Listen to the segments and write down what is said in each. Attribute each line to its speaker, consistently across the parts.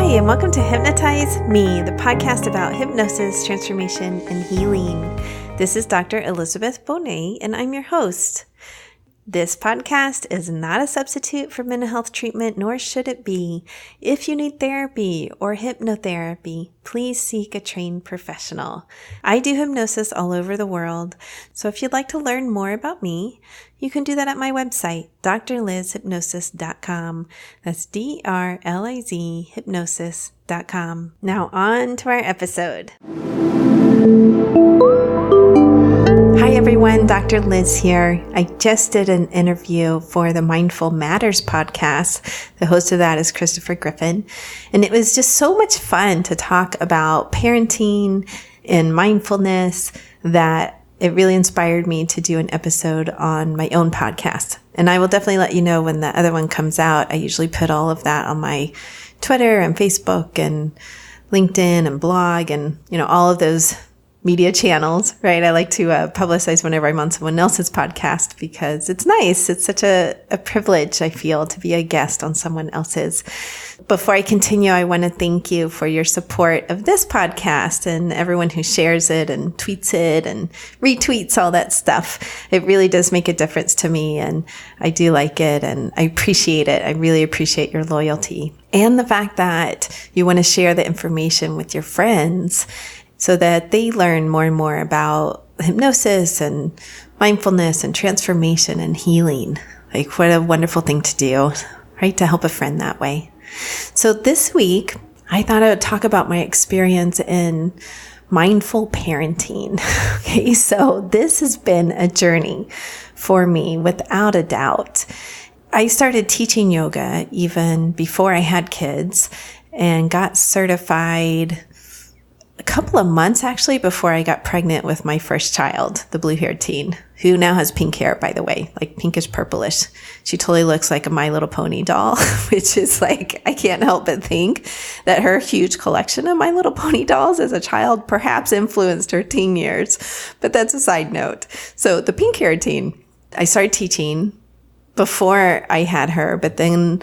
Speaker 1: Hi, and welcome to Hypnotize Me, the podcast about hypnosis, transformation, and healing. This is Dr. Elizabeth Bonet, and I'm your host. This podcast is not a substitute for mental health treatment, nor should it be. If you need therapy or hypnotherapy, please seek a trained professional. I do hypnosis all over the world, so if you'd like to learn more about me, you can do that at my website, drlizhypnosis.com. That's DRLIZ hypnosis.com. Now on to our episode. Hi everyone, Dr. Liz here. I just did an interview for the Mindful Matters podcast. The host of that is Christopher Griffin. And it was just so much fun to talk about parenting and mindfulness that it really inspired me to do an episode on my own podcast. And I will definitely let you know when the other one comes out. I usually put all of that on my Twitter and Facebook and LinkedIn and blog and, all of those media channels, right? I like to publicize whenever I'm on someone else's podcast because it's nice. It's such a privilege, I feel, to be a guest on someone else's. Before I continue, I want to thank you for your support of this podcast and everyone who shares it and tweets it and retweets all that stuff. It really does make a difference to me, and I do like it, and I appreciate it. I really appreciate your loyalty and the fact that you want to share the information with your friends so that they learn more and more about hypnosis and mindfulness and transformation and healing. Like, what a wonderful thing to do, right? To help a friend that way. So this week, I thought I would talk about my experience in mindful parenting. Okay, so this has been a journey for me without a doubt. I started teaching yoga even before I had kids and got certified a couple of months actually before I got pregnant with my first child, the blue-haired teen, who now has pink hair, by the way, like pinkish purplish. She totally looks like a My Little Pony doll, which is like, I can't help but think that her huge collection of My Little Pony dolls as a child perhaps influenced her teen years. But that's a side note. So the pink-haired teen, I started teaching before I had her, but then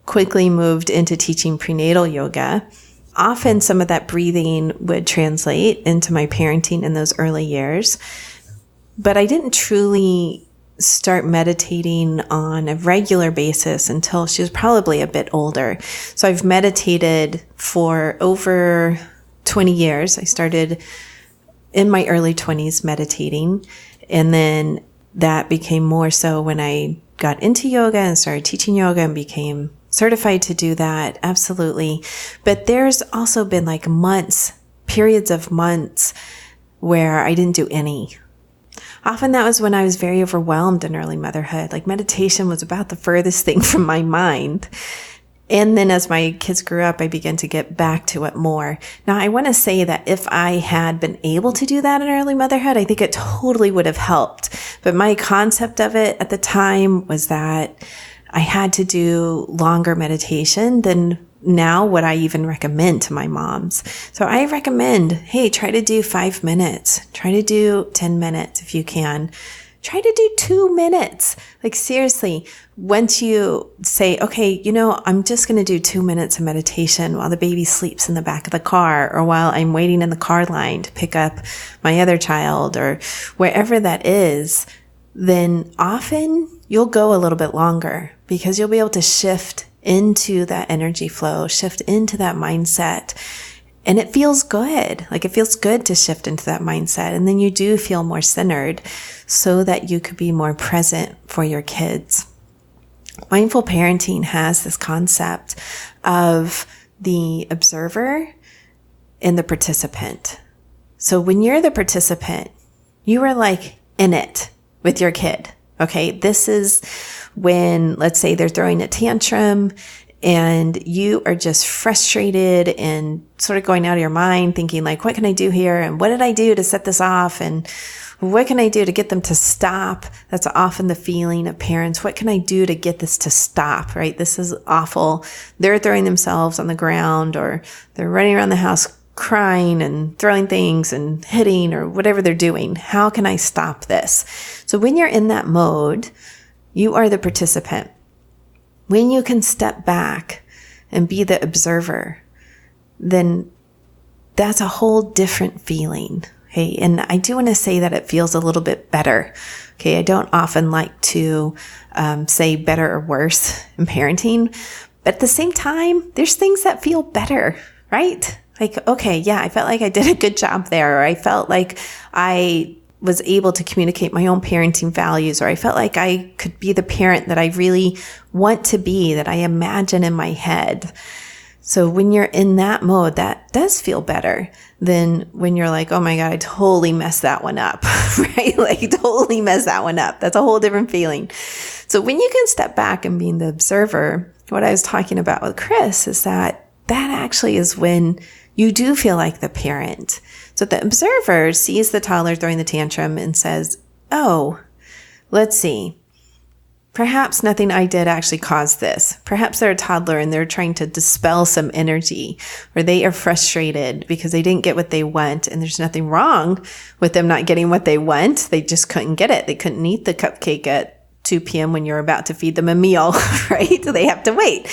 Speaker 1: quickly moved into teaching prenatal yoga. Often some of that breathing would translate into my parenting in those early years, but I didn't truly start meditating on a regular basis until she was probably a bit older. So I've meditated for over 20 years. I started in my early 20s meditating, and then that became more so when I got into yoga and started teaching yoga and became certified to do that. Absolutely. But there's also been like periods of months where I didn't do any. Often that was when I was very overwhelmed in early motherhood. Like meditation was about the furthest thing from my mind. And then as my kids grew up, I began to get back to it more. Now, I want to say that if I had been able to do that in early motherhood, I think it totally would have helped. But my concept of it at the time was that I had to do longer meditation than now what I even recommend to my moms. So I recommend, hey, try to do 5 minutes. Try to do 10 minutes if you can. Try to do 2 minutes. Like seriously, once you say, okay, I'm just going to do 2 minutes of meditation while the baby sleeps in the back of the car or while I'm waiting in the car line to pick up my other child or wherever that is, then often you'll go a little bit longer because you'll be able to shift into that energy flow, shift into that mindset. And it feels good. Like it feels good to shift into that mindset. And then you do feel more centered so that you could be more present for your kids. Mindful parenting has this concept of the observer and the participant. So when you're the participant, you are like in it with your kid. Okay, this is when, let's say they're throwing a tantrum and you are just frustrated and sort of going out of your mind thinking like, what can I do here? And what did I do to set this off? And what can I do to get them to stop? That's often the feeling of parents. What can I do to get this to stop, right? This is awful. They're throwing themselves on the ground or they're running around the house crying and throwing things and hitting or whatever they're doing. How can I stop this? So when you're in that mode, you are the participant. When you can step back and be the observer, then that's a whole different feeling. Okay. And I do want to say that it feels a little bit better. Okay. I don't often like to say better or worse in parenting, but at the same time, there's things that feel better, right? Like, okay, yeah, I felt like I did a good job there, or I felt like I was able to communicate my own parenting values, or I felt like I could be the parent that I really want to be, that I imagine in my head. So when you're in that mode, that does feel better than when you're like, oh my God, I totally messed that one up, right? Like totally messed that one up. That's a whole different feeling. So when you can step back and being the observer, what I was talking about with Chris is that actually is when you do feel like the parent. So the observer sees the toddler throwing the tantrum and says, oh, let's see. Perhaps nothing I did actually caused this. Perhaps they're a toddler and they're trying to dispel some energy, or they are frustrated because they didn't get what they want. And there's nothing wrong with them not getting what they want. They just couldn't get it. They couldn't eat the cupcake at 2 p.m. when you're about to feed them a meal, right? They have to wait.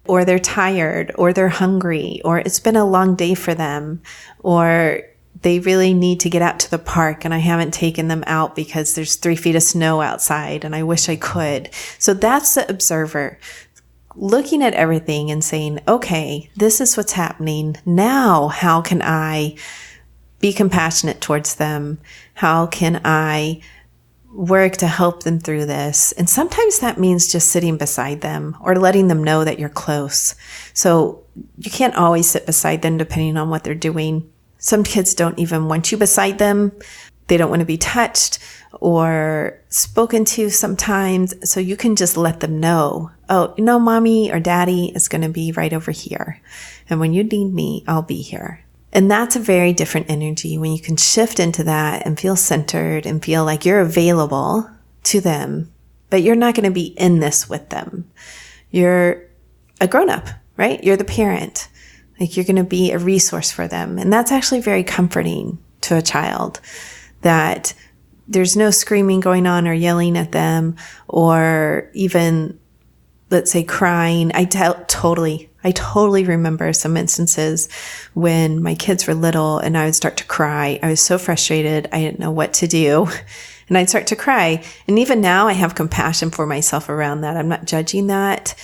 Speaker 1: Or they're tired, or they're hungry, or it's been a long day for them, or they really need to get out to the park and I haven't taken them out because there's 3 feet of snow outside and I wish I could. So that's the observer looking at everything and saying, okay, this is what's happening. Now, how can I be compassionate towards them? How can I work to help them through this? And sometimes that means just sitting beside them or letting them know that you're close. So you can't always sit beside them depending on what they're doing. Some kids don't even want you beside them. They don't want to be touched or spoken to sometimes. So you can just let them know, oh, mommy or daddy is going to be right over here. And when you need me, I'll be here. And that's a very different energy when you can shift into that and feel centered and feel like you're available to them, but you're not going to be in this with them. You're a grown-up, right? You're the parent. Like you're going to be a resource for them. And that's actually very comforting to a child, that there's no screaming going on or yelling at them or even, let's say, crying. I totally remember some instances when my kids were little and I would start to cry. I was so frustrated. I didn't know what to do. And I'd start to cry. And even now I have compassion for myself around that. I'm not judging that.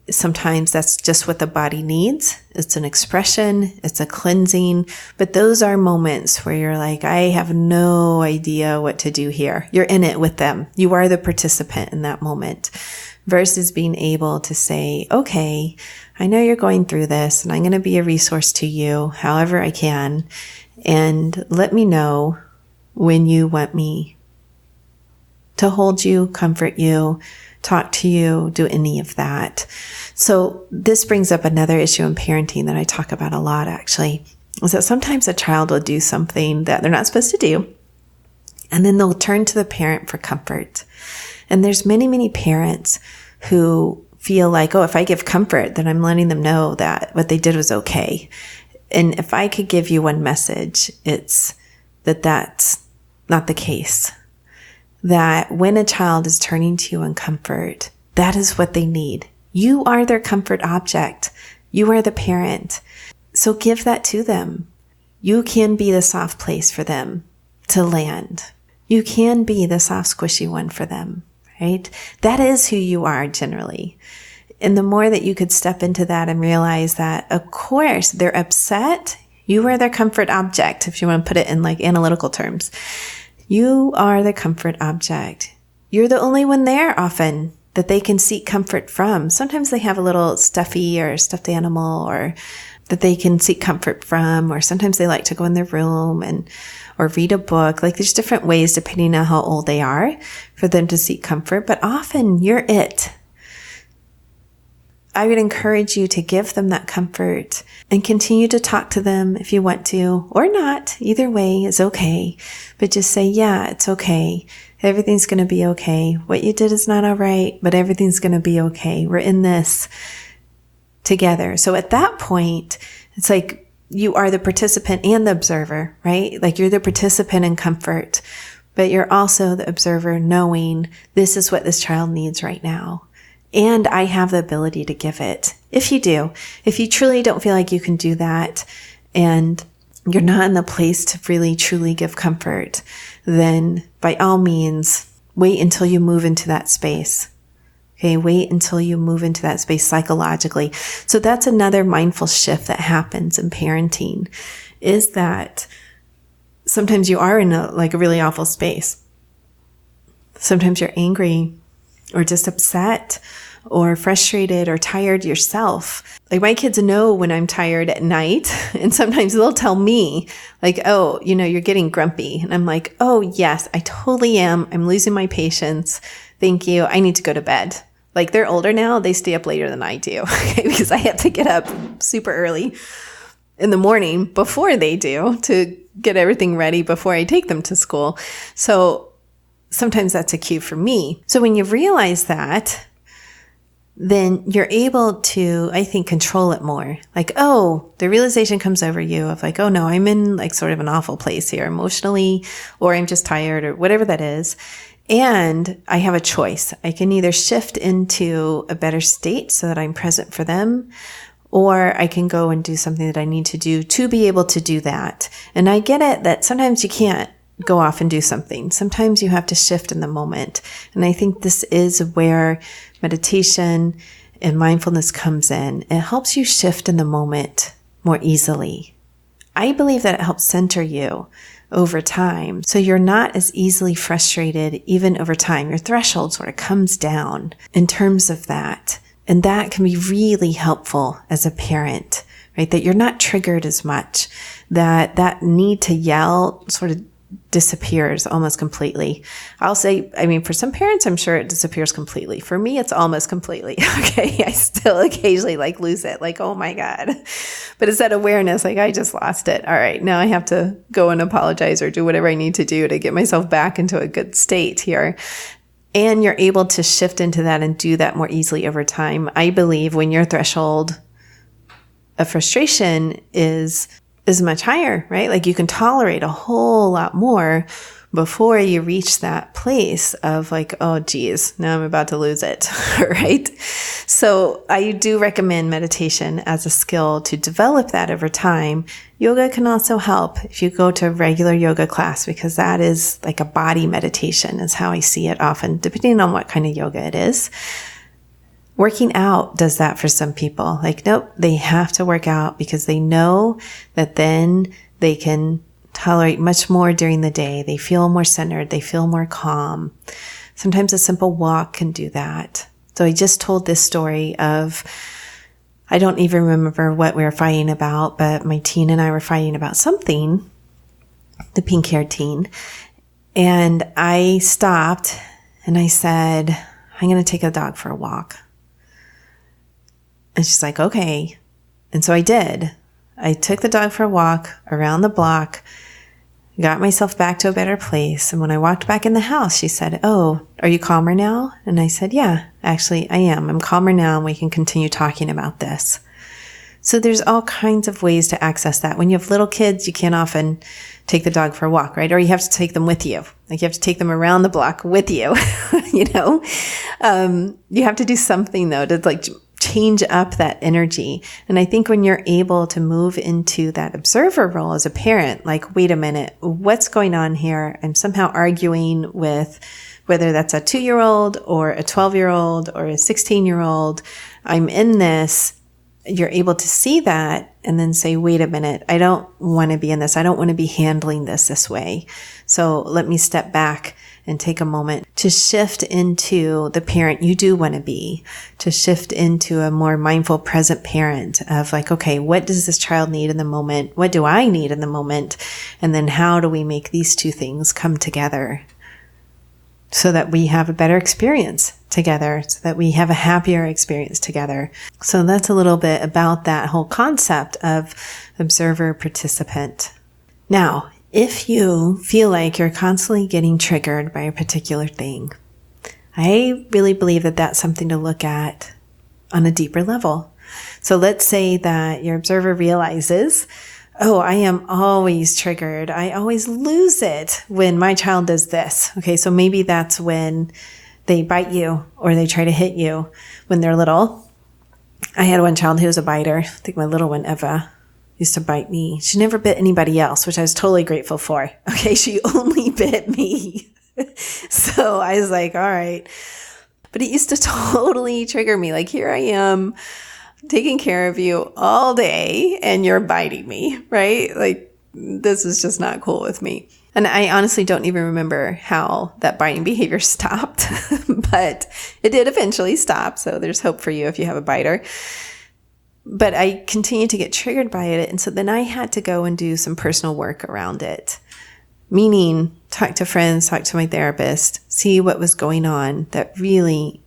Speaker 1: Sometimes that's just what the body needs. It's an expression. It's a cleansing. But those are moments where you're like, I have no idea what to do here. You're in it with them. You are the participant in that moment, versus being able to say, okay, I know you're going through this and I'm going to be a resource to you however I can. And let me know when you want me to hold you, comfort you, talk to you, do any of that. So this brings up another issue in parenting that I talk about a lot, actually, is that sometimes a child will do something that they're not supposed to do, and then they'll turn to the parent for comfort. And there's many, many parents who feel like, oh, if I give comfort, then I'm letting them know that what they did was okay. And if I could give you one message, it's that that's not the case. That when a child is turning to you in comfort, that is what they need. You are their comfort object. You are the parent. So give that to them. You can be the soft place for them to land. You can be the soft, squishy one for them, right? That is who you are generally. And the more that you could step into that and realize that, of course, they're upset. You are their comfort object, if you want to put it in like analytical terms. You are the comfort object. You're the only one there often that they can seek comfort from. Sometimes they have a little stuffy or stuffed animal or that they can seek comfort from, or sometimes they like to go in their room or read a book. Like there's different ways depending on how old they are for them to seek comfort, but often you're it. I would encourage you to give them that comfort and continue to talk to them if you want to, or not. Either way is okay. But just say, yeah, it's okay. Everything's going to be okay. What you did is not all right, but everything's going to be okay. We're in this together. So at that point, it's like you are the participant and the observer, right? Like you're the participant in comfort, but you're also the observer knowing this is what this child needs right now. And I have the ability to give it. If you truly don't feel like you can do that and you're not in the place to really truly give comfort, then by all means, wait until you move into that space. Okay, wait until you move into that space psychologically. So that's another mindful shift that happens in parenting, is that sometimes you are in a really awful space. Sometimes you're angry or just upset or frustrated or tired yourself. Like, my kids know when I'm tired at night, and sometimes they'll tell me like, oh, you're getting grumpy. And I'm like, oh yes, I totally am. I'm losing my patience. Thank you. I need to go to bed. Like, they're older now. They stay up later than I do, okay, because I have to get up super early in the morning before they do to get everything ready before I take them to school. So sometimes that's a cue for me. So when you realize that, then you're able to, I think, control it more. Like, oh, the realization comes over you of like, oh no, I'm in like sort of an awful place here emotionally, or I'm just tired, or whatever that is. And I have a choice. I can either shift into a better state so that I'm present for them, or I can go and do something that I need to do to be able to do that. And I get it that sometimes you can't go off and do something. Sometimes you have to shift in the moment. And I think this is where meditation and mindfulness comes in. It helps you shift in the moment more easily. I believe that it helps center you over time, so you're not as easily frustrated even over time. Your threshold sort of comes down in terms of that. And that can be really helpful as a parent, right? That you're not triggered as much, that need to yell sort of disappears almost completely. I'll say, for some parents, I'm sure it disappears completely. For me, it's almost completely. Okay. I still occasionally lose it. Oh my God. But it's that awareness, I just lost it. All right. Now I have to go and apologize or do whatever I need to do to get myself back into a good state here. And you're able to shift into that and do that more easily over time. I believe when your threshold of frustration is much higher, right? You can tolerate a whole lot more before you reach that place of oh geez, now I'm about to lose it, right? So I do recommend meditation as a skill to develop that over time. Yoga can also help if you go to a regular yoga class, because that is a body meditation is how I see it often, depending on what kind of yoga it is. Working out does that for some people. Nope, they have to work out because they know that then they can tolerate much more during the day. They feel more centered. They feel more calm. Sometimes a simple walk can do that. So I just told this story of, I don't even remember what we were fighting about, but my teen and I were fighting about something, the pink-haired teen. And I stopped and I said, I'm going to take a dog for a walk. And she's like, okay. And so I did. I took the dog for a walk around the block, got myself back to a better place. And when I walked back in the house, she said, oh, are you calmer now? And I said, yeah, actually I am. I'm calmer now, and we can continue talking about this. So there's all kinds of ways to access that. When you have little kids, you can't often take the dog for a walk, right? Or you have to take them with you. You have to take them around the block with you, You have to do something though to change up that energy. And I think when you're able to move into that observer role as a parent, wait a minute, what's going on here? I'm somehow arguing with whether that's a 2-year-old or a 12-year-old or a 16-year-old. I'm in this. You're able to see that and then say, wait a minute, I don't want to be in this. I don't want to be handling this way. So let me step back and take a moment to shift into the parent you do want to be, to shift into a more mindful, present parent of okay, what does this child need in the moment? What do I need in the moment? And then how do we make these two things come together so that we have a better experience together, so that we have a happier experience together? So that's a little bit about that whole concept of observer participant. Now, if you feel like you're constantly getting triggered by a particular thing, I really believe that that's something to look at on a deeper level. So let's say that your observer realizes, oh, I am always triggered. I always lose it when my child does this. Okay, so maybe that's when they bite you or they try to hit you when they're little. I had one child who was a biter. I think my little one, Eva, used to bite me. She never bit anybody else, which I was totally grateful for. Okay, she only bit me. So I was like, all right. But it used to totally trigger me. Like, here I am taking care of you all day and you're biting me, right? Like, this is just not cool with me. And I honestly don't even remember how that biting behavior stopped, but it did eventually stop. So there's hope for you if you have a biter. But I continued to get triggered by it. And so then I had to go and do some personal work around it, meaning talk to friends, talk to my therapist, see what was going on that really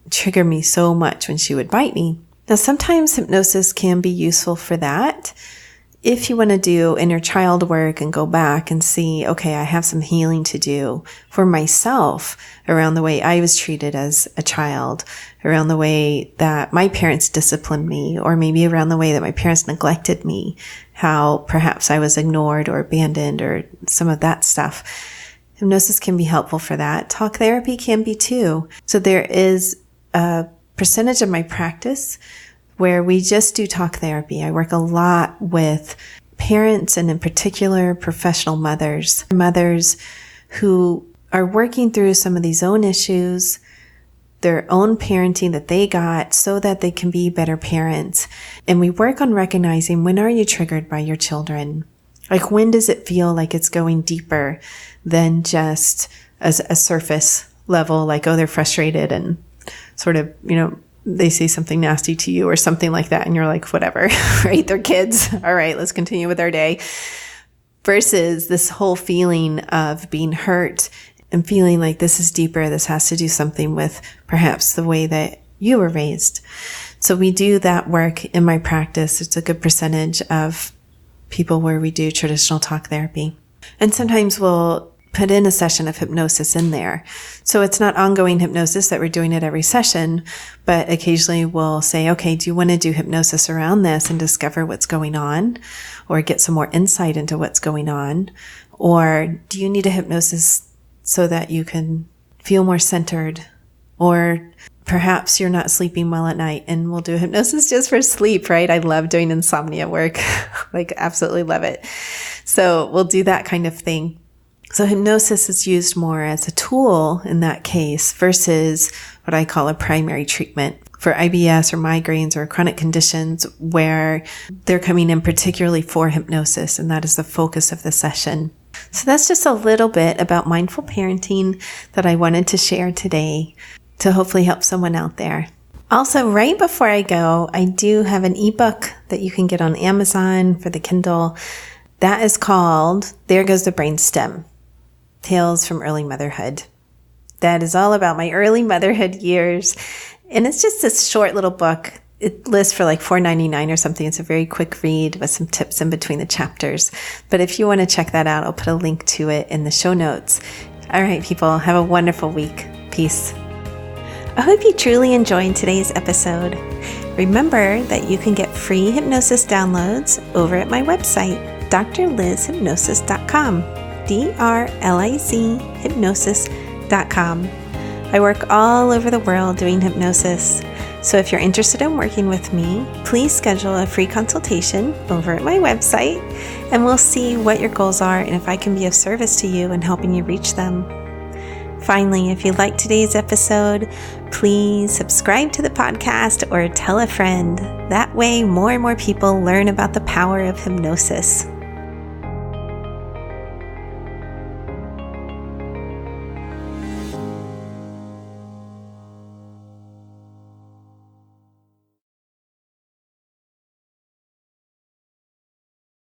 Speaker 1: triggered me so much when she would bite me. Now, sometimes hypnosis can be useful for that. If you want to do inner child work and go back and see, okay, I have some healing to do for myself around the way I was treated as a child, around the way that my parents disciplined me, or maybe around the way that my parents neglected me, how perhaps I was ignored or abandoned or some of that stuff. Hypnosis can be helpful for that. Talk therapy can be too. So there is a percentage of my practice where we just do talk therapy. I work a lot with parents and in particular professional mothers who are working through some of these own issues, their own parenting that they got so that they can be better parents. And we work on recognizing, when are you triggered by your children? Like, when does it feel like it's going deeper than just as a surface level, like, oh, they're frustrated and sort of, they say something nasty to you or something like that. And you're like, whatever, right? They're kids. All right, let's continue with our day. Versus this whole feeling of being hurt and feeling like this is deeper. This has to do something with perhaps the way that you were raised. So we do that work in my practice. It's a good percentage of people where we do traditional talk therapy. And sometimes we'll put in a session of hypnosis in there. So it's not ongoing hypnosis that we're doing at every session, but occasionally we'll say, okay, do you want to do hypnosis around this and discover what's going on, or get some more insight into what's going on? Or do you need a hypnosis so that you can feel more centered? Or perhaps you're not sleeping well at night and we'll do hypnosis just for sleep, right? I love doing insomnia work. Like, absolutely love it. So we'll do that kind of thing. So hypnosis is used more as a tool in that case versus what I call a primary treatment for IBS or migraines or chronic conditions where they're coming in particularly for hypnosis, and that is the focus of the session. So that's just a little bit about mindful parenting that I wanted to share today to hopefully help someone out there. Also, right before I go, I do have an ebook that you can get on Amazon for the Kindle. That is called There Goes the Brainstem: Tales from Early Motherhood. That is all about my early motherhood years. And it's just this short little book. It lists for like $4.99 or something. It's a very quick read with some tips in between the chapters. But if you want to check that out, I'll put a link to it in the show notes. All right, people, have a wonderful week. Peace. I hope you truly enjoyed today's episode. Remember that you can get free hypnosis downloads over at my website, drlizhypnosis.com. drlizhypnosis.com. I work all over the world doing hypnosis. So if you're interested in working with me, please schedule a free consultation over at my website, and we'll see what your goals are and if I can be of service to you in helping you reach them. Finally, if you liked today's episode, please subscribe to the podcast or tell a friend. That way, more and more people learn about the power of hypnosis.